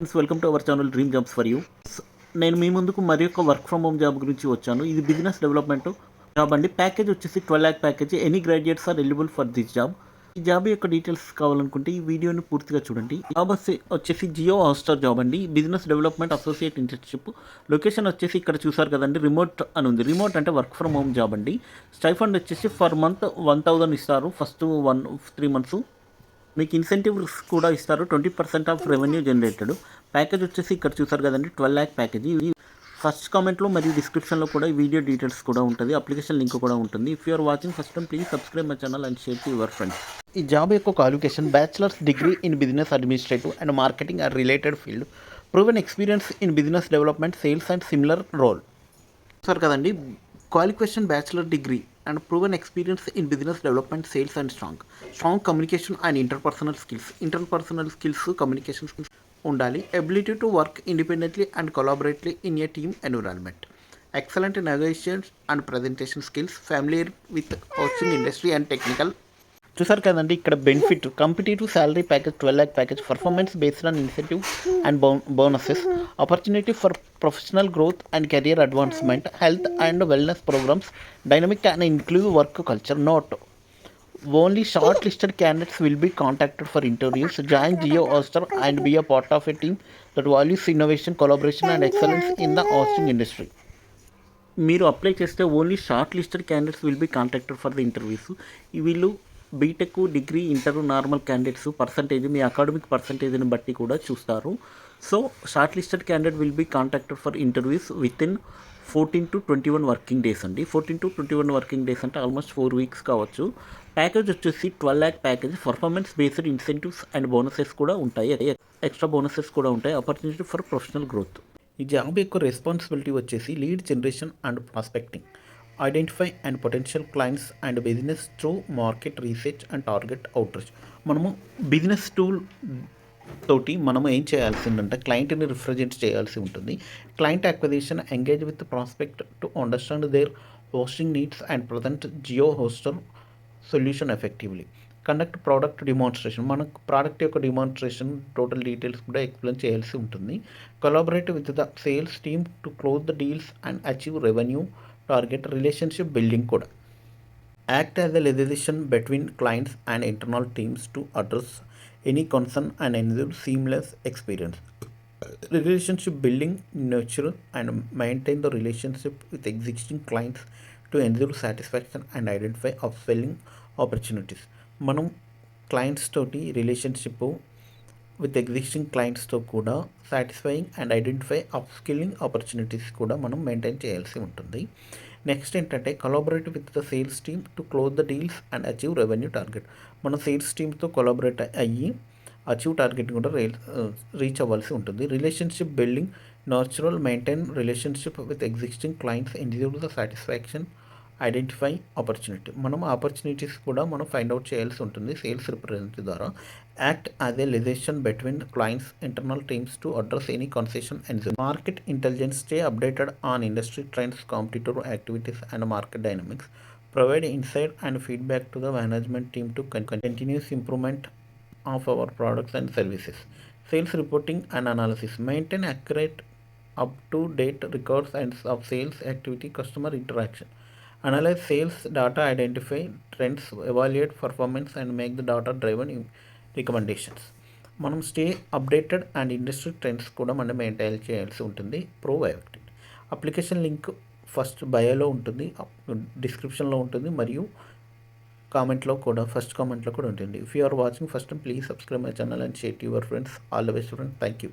Welcome to our channel dream jobs for you. నేను మీ ముందుకు మరి ఒక వర్క్ ఫ్రమ్ హోమ్ జాబ్ గురించి వచ్చాను. ఇది బిజినెస్ డెవలప్మెంట్ జాబ్ అండి. ప్యాకేజ్ వచ్చేసి 12 lakh package. Any graduates are eligible for this job. ఈ జాబ్ యొక్క డీటెయిల్స్ కావాలనుకుంటే ఈ వీడియోని పూర్తిగా చూడండి. జాబ్ వచ్చేసి జియో హాట్‌స్టార్ జాబ్ అండి. Business development associate internship. Location వచ్చేసి ఇక్కడ చూసారు కదండి, రిమోట్ అని ఉంది. రిమోట్ అంటే వర్క్ ఫ్రమ్ హోమ్ జాబ్ అండి. స్టైఫండ్ వచ్చేసి ఫర్ మంత్ 1000 ఇస్తారు ఫస్ట్ 3 months. మీకు ఇన్సెంటివ్స్ కూడా ఇస్తారు. 20% ఆఫ్ రెవెన్యూ జనరేటెడ్. ప్యాకేజ్ వచ్చేసి ఇక్కడ చూసారు కదండి, 12 lakh ప్యాకేజ్. ఇది ఫస్ట్ కామెంట్లో మరియు డిస్క్రిప్షన్లో కూడా ఈ వీడియో డీటెయిల్స్ కూడా ఉంటుంది. అప్లికేషన్ లింక్ కూడా ఉంటుంది. If you're watching first time please subscribe my channel and share to your friends. ఈ జాబ్ యొక్క qualification bachelor's degree in business administrative and marketing or related field, proven experience in business development, sales and similar role. Sir కదండి, qualification bachelor degree and proven experience in business development, sales and strong communication and interpersonal skills communication skills ఉండాలి. Ability to work independently and collaboratively in A team environment, excellent negotiation and presentation skills, familiar with coaching industry and technical. చూసారు కదండి, ఇక్కడ benefit competitive salary package 12 lakh package, performance based on incentive and bonuses, opportunity for professional growth and career advancement, health and wellness programs, dynamic and inclusive work culture. Note: only shortlisted candidates will be contacted for interviews. Join Geo Hoster and be a part of a team that values innovation, collaboration and excellence in the hosting industry. మీరు apply చేస్తే only short listed candidates will be contacted for the interviews. వీళ్ళు BTech, degree, inter, normal candidates percentage, మీ academic పర్సంటేజ్ని బట్టి కూడా చూస్తారు. So short listed candidate will be contacted for interviews with in 14 to 21 working days అండి. 14 to 21 working days అంటే almost 4 weeks కావచ్చు. Package వచ్చేసి 12 lakh package. Performance based incentives and bonuses కూడా ఉంటాయి, ఎక్స్ట్రా బోనసెస్ కూడా ఉంటాయి. Opportunity for professional growth. ఈ job యొక్క రెస్పాన్సిబిలిటీ వచ్చేసి lead generation and prospecting, identify and potential clients and business through market research and target outreach. మనము business tool తోటి మనం ఏం చేయాల్సిందంటే క్లయింట్ని రిప్రజెంట్ చేయాల్సి ఉంటుంది. Client acquisition, engage with prospect to understand their hosting needs and present Jio hoster solution effectively. Conduct product demonstration, మన product యొక్క డిమాన్స్ట్రేషన్ టోటల్ డీటెయిల్స్ కూడా ఎక్స్ప్లెయిన్ చేయాల్సి ఉంటుంది. Collaborate with the sales team to close the deals and achieve revenue target. Relationship building కూడా. Act as a liaison between clients and internal teams to address any concern and ensure seamless experience. Relationship building, nurture and maintain the relationship with existing clients to ensure satisfaction and identify upselling opportunities. మనం clients తోటి relationship with existing క్లయింట్స్తో కూడా satisfying and identify upskilling opportunities కూడా మనం maintain చేయాల్సి ఉంటుంది. Next ఏంటంటే collaborate with the sales team to close the deals and achieve revenue target. మనం సేల్స్ టీమ్తో కొలాబరేట్ అయ్యి అచీవ్ టార్గెట్ కూడా రీచ్ అవ్వాల్సి ఉంటుంది. Relationship building, nurture maintain relationship with existing clients, ensure the satisfaction, identify opportunity. మనం opportunities కూడా మనం find out చేయాల్సి ఉంటుంది సేల్స్ రిప్రజెంటేటివ్ ద్వారా. Act as a liaison between clients, internal teams to address any concession and market intelligence. Stay updated on industry trends, competitor activities and market dynamics. Provide insight and feedback to the management team to continuous improvement of our products and services. Sales reporting and analysis. Maintain accurate, up-to-date records and of sales activity, customer interaction. Analyze sales data, identify trends, evaluate performance and make the data driven recommendations. మనం stay updated and industry trends కూడా మనం maintain చేయాల్సి ఉంటుంది. Proactive. Application link first బయోలో ఉంటుంది, డిస్క్రిప్షన్లో ఉంటుంది మరియు కామెంట్లో కూడా, ఫస్ట్ కామెంట్లో కూడా ఉంటుంది. If you are watching first time please subscribe my channel and share to your friends. All the best friends. Thank you.